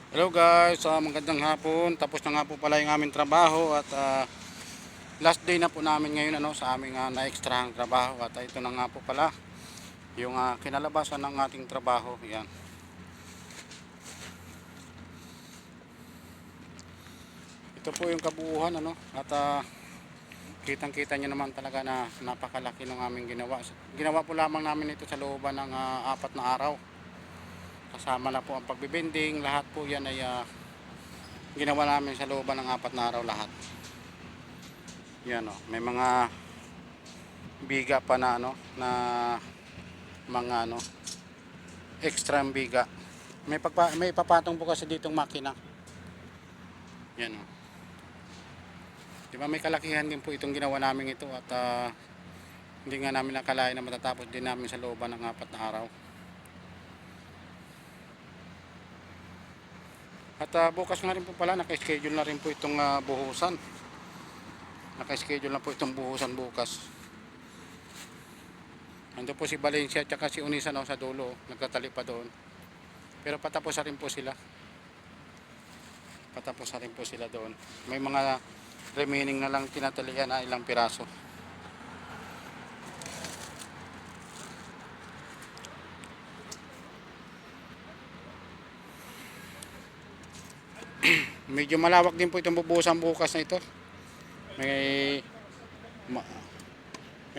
Hello guys, magandang hapon. Tapos na nga po pala yung aming trabaho at last day na po namin ngayon sa aming na-extrahang trabaho at ito na nga po pala yung kinalabasan ng ating trabaho. Yan. Ito po yung kabuuhan at kitang-kita nyo naman talaga na napakalaki ng aming ginawa. Ginawa po lamang namin ito sa looban ng 4 na araw. Kasama na po ang pagbibinding, lahat po yan ay ginawa namin sa looban ng 4 na araw lahat. Yan may mga biga pa na na mga extra biga. May papatong po kasi ditong makina. Yan Di ba may kalakihan din po itong ginawa namin ito at hindi nga namin nakalain na matatapos din namin sa looban ng 4 na araw. At bukas nga rin po pala, naka-schedule na rin po itong buhusan. Naka-schedule na po itong buhusan bukas. Ando po si Valencia at si Unisa sa dulo, nagtatali pa doon. Pero patapos na rin po sila. Patapos na rin po sila doon. May mga remaining na lang tinatalian na ilang piraso. Medyo malawak din po itong bubuhusan bukas na ito. May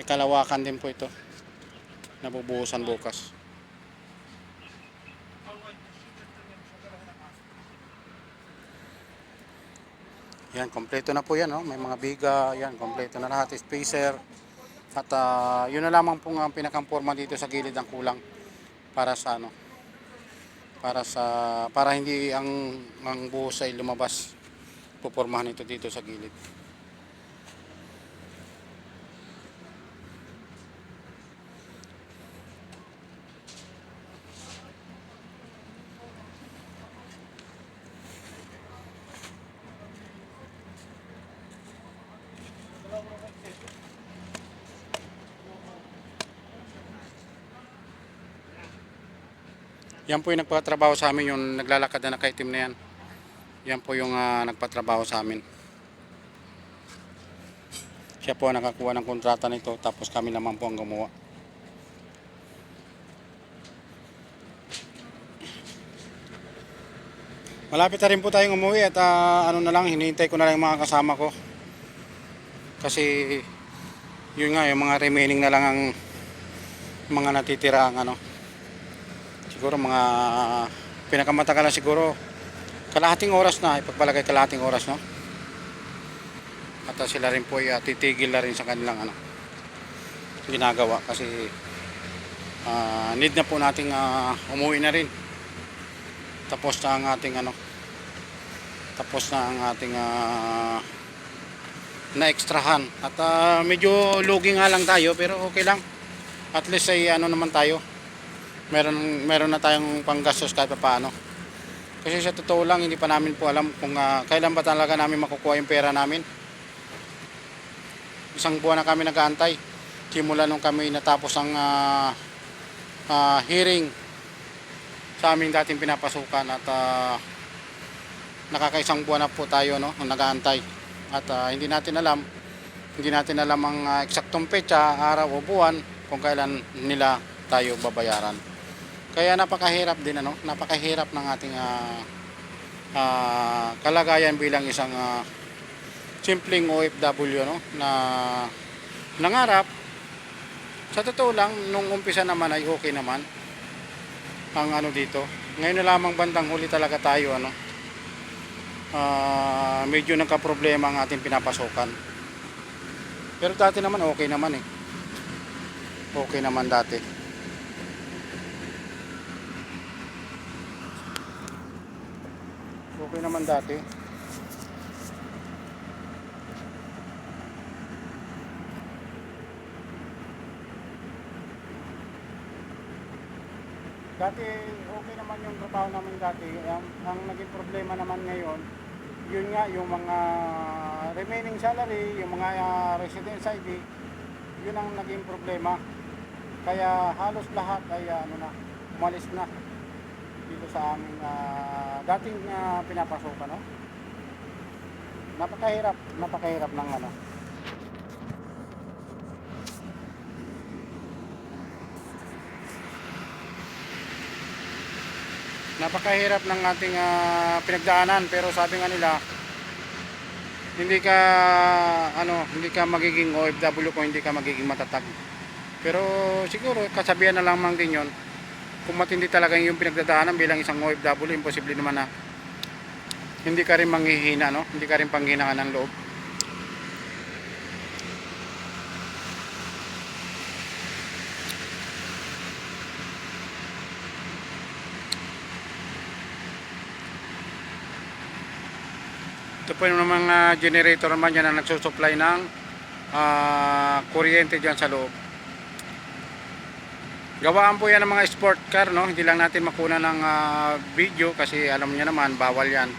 kalawakan din po ito na bubuhusan bukas. Yan, kompleto na po yan May mga biga, yan, kompleto na lahat, spacer. At yun na lamang po ang pinakang-forma dito sa gilid ang kulang para sa para hindi ang buhos ay lumabas. Pupormahan ito dito sa gilid. Yan po yung nagpatrabaho sa amin, yung naglalakad na nakaitim na yan. Yan po yung nagpatrabaho sa amin. Siya po nakakuha ng kontrata nito, tapos kami naman po ang gumawa. Malapit na rin po tayong umuwi at na lang, hinihintay ko na lang yung mga kasama ko. Kasi yun nga, yung mga remaining na lang ang mga natitira ang siguro mga pinakamatagal na siguro kalahating oras na, ipagpalagay kalahating oras at sila rin po ay titigil na rin sa kanilang ginagawa kasi need na po nating umuwi na rin. Tapos na ang ating na-extrahan at medyo lugi nga lang tayo pero okay lang, at least ay naman tayo, meron na tayong panggastos kahit paano. Kasi sa totoo lang hindi pa namin po alam kung kailan ba talaga namin makukuha yung pera namin. Isang buwan na kami nag-aantay simula nung kami natapos ang hearing sa aming dating pinapasukan at nakakaisang buwan na po tayo nag-aantay at hindi natin alam ang eksaktong petsa, araw o buwan kung kailan nila tayo babayaran. Kaya napakahirap din napakahirap ng ating kalagayan bilang isang simpleng OFW na nangarap. Sa totoo lang nung umpisa naman ay okay naman ang dito. Ngayon na lamang bandang huli talaga tayo medyo nagka-problema ang ating pinapasukan. Pero dati naman okay naman okay naman dati. Okay naman dati. Dati okay naman yung trabaho namin dati. Ang naging problema naman ngayon, yun nga yung mga remaining salary, yung mga residence ID, yun ang naging problema. Kaya halos lahat ay umalis na dito sa aming dating pinapasukan, no? Napakahirap ng ano. Napakahirap ng ating pinagdaanan, pero sabi nga nila, hindi ka magiging OFW kung hindi ka magiging matatag. Pero siguro kasabihan na lamang din 'yon. Kung matindi talaga yung pinagdadaanan bilang isang OFW, imposible naman na hindi ka rin manghihina, no? Hindi ka rin panghinaan ng loob. Ito po yung mga generator naman yan na nagsusupply ng kuryente dyan sa loob. Gawaan po yan ng mga sport car, no? Hindi lang natin makuna ng video kasi alam niyo naman bawal yan.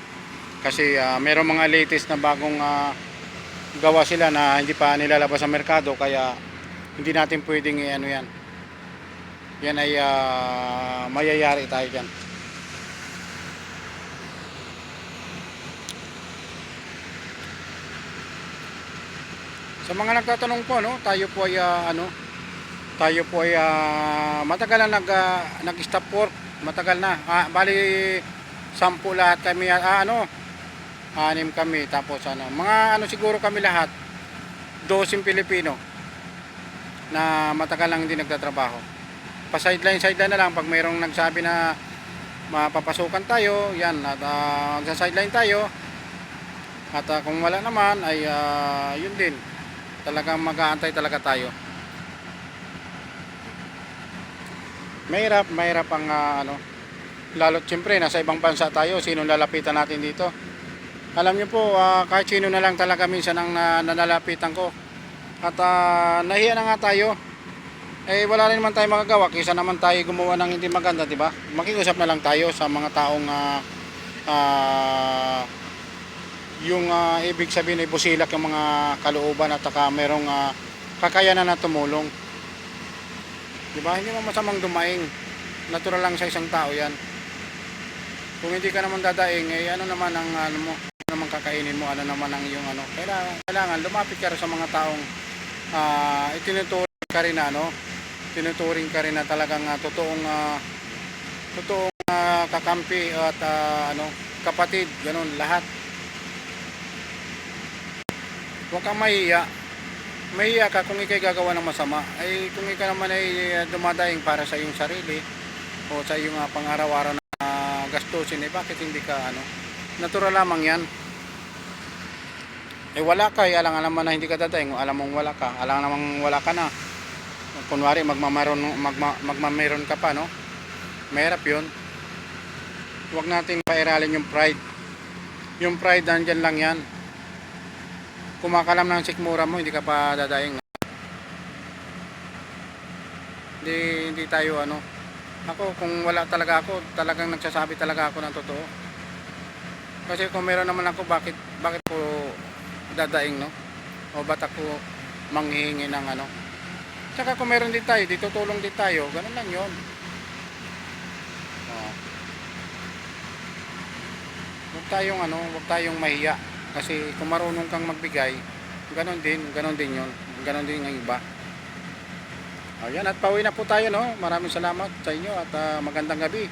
Kasi merong mga latest na bagong gawa sila na hindi pa nilalabas sa merkado, kaya hindi natin pwedeng ano yan. Yan ay mayayari tayo dyan. Sa mga nagtatanong po, no, tayo po ay matagal na nag-stop work, matagal na. Bali 10 lahat kami, 6 kami, tapos mga siguro kami lahat 12 Pilipino na matagal lang hindi nagtatrabaho. Pa sideline na lang pag mayroong nagsabi na mapapasukan tayo, yan, at sa sideline tayo. At kung wala naman ay yun din. Talagang mag-aantay talaga tayo. Mahirap ang lalo't siyempre nasa ibang bansa tayo, sino lalapitan natin dito? Alam niyo po, kahit sino na lang talaga minsan ang nalalapitan ko. At nahiya na nga tayo. Eh wala rin naman tayo magagawa, kaysa naman tayo gumawa ng hindi maganda, di ba? Makiusap na lang tayo sa mga taong yung ibig sabihin ay busilak yung mga kalooban at saka merong kakayanan na tumulong. Diba? Hindi mo masamang dumaing. Natural lang sa isang tao yan. Kung hindi ka naman dadaing, eh ano naman ang mo, ano naman kakainin mo, ano naman ang yung kailangan lumapit ka sa mga taong itinuturing ka rin tinuturing ka rin na talagang totoong kakampi at kapatid, ganun lahat. Huwag kang mahiya. Mahiya ka kung ikay gagawa ng masama. Ay kung ikaw naman ay dumadaing para sa iyong sarili o sa iyong pang-araw-araw na gastusin, bakit hindi ka natural lamang yan. Eh wala ka, alam naman na hindi ka dadaing, alam mong wala ka, alam namang wala ka na. Kunwari magmameron ka pa, no? Mahirap yun. Huwag natin pairalin yung pride. Yung pride nandyan lang yan. Kumakalam ng sikmura mo, hindi ka pa dadaing. Hindi tayo Ako kung wala talaga ako, talagang nagsasabi talaga ako ng totoo. Kasi kung meron naman ako, bakit ko dadaing, no? O ba't ako manghihingi ng Tsaka kung meron din tayo, dito tulong din tayo, ganun lang yun. Huwag tayong mahiya. Kasi kung marunong kang magbigay, ganon din yun. Ganon din ang iba. Ayan, at pauwi na po tayo, no? Maraming salamat sa inyo at magandang gabi.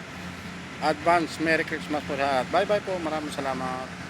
Advance Merry Christmas po sa lahat. Bye bye po. Maraming salamat.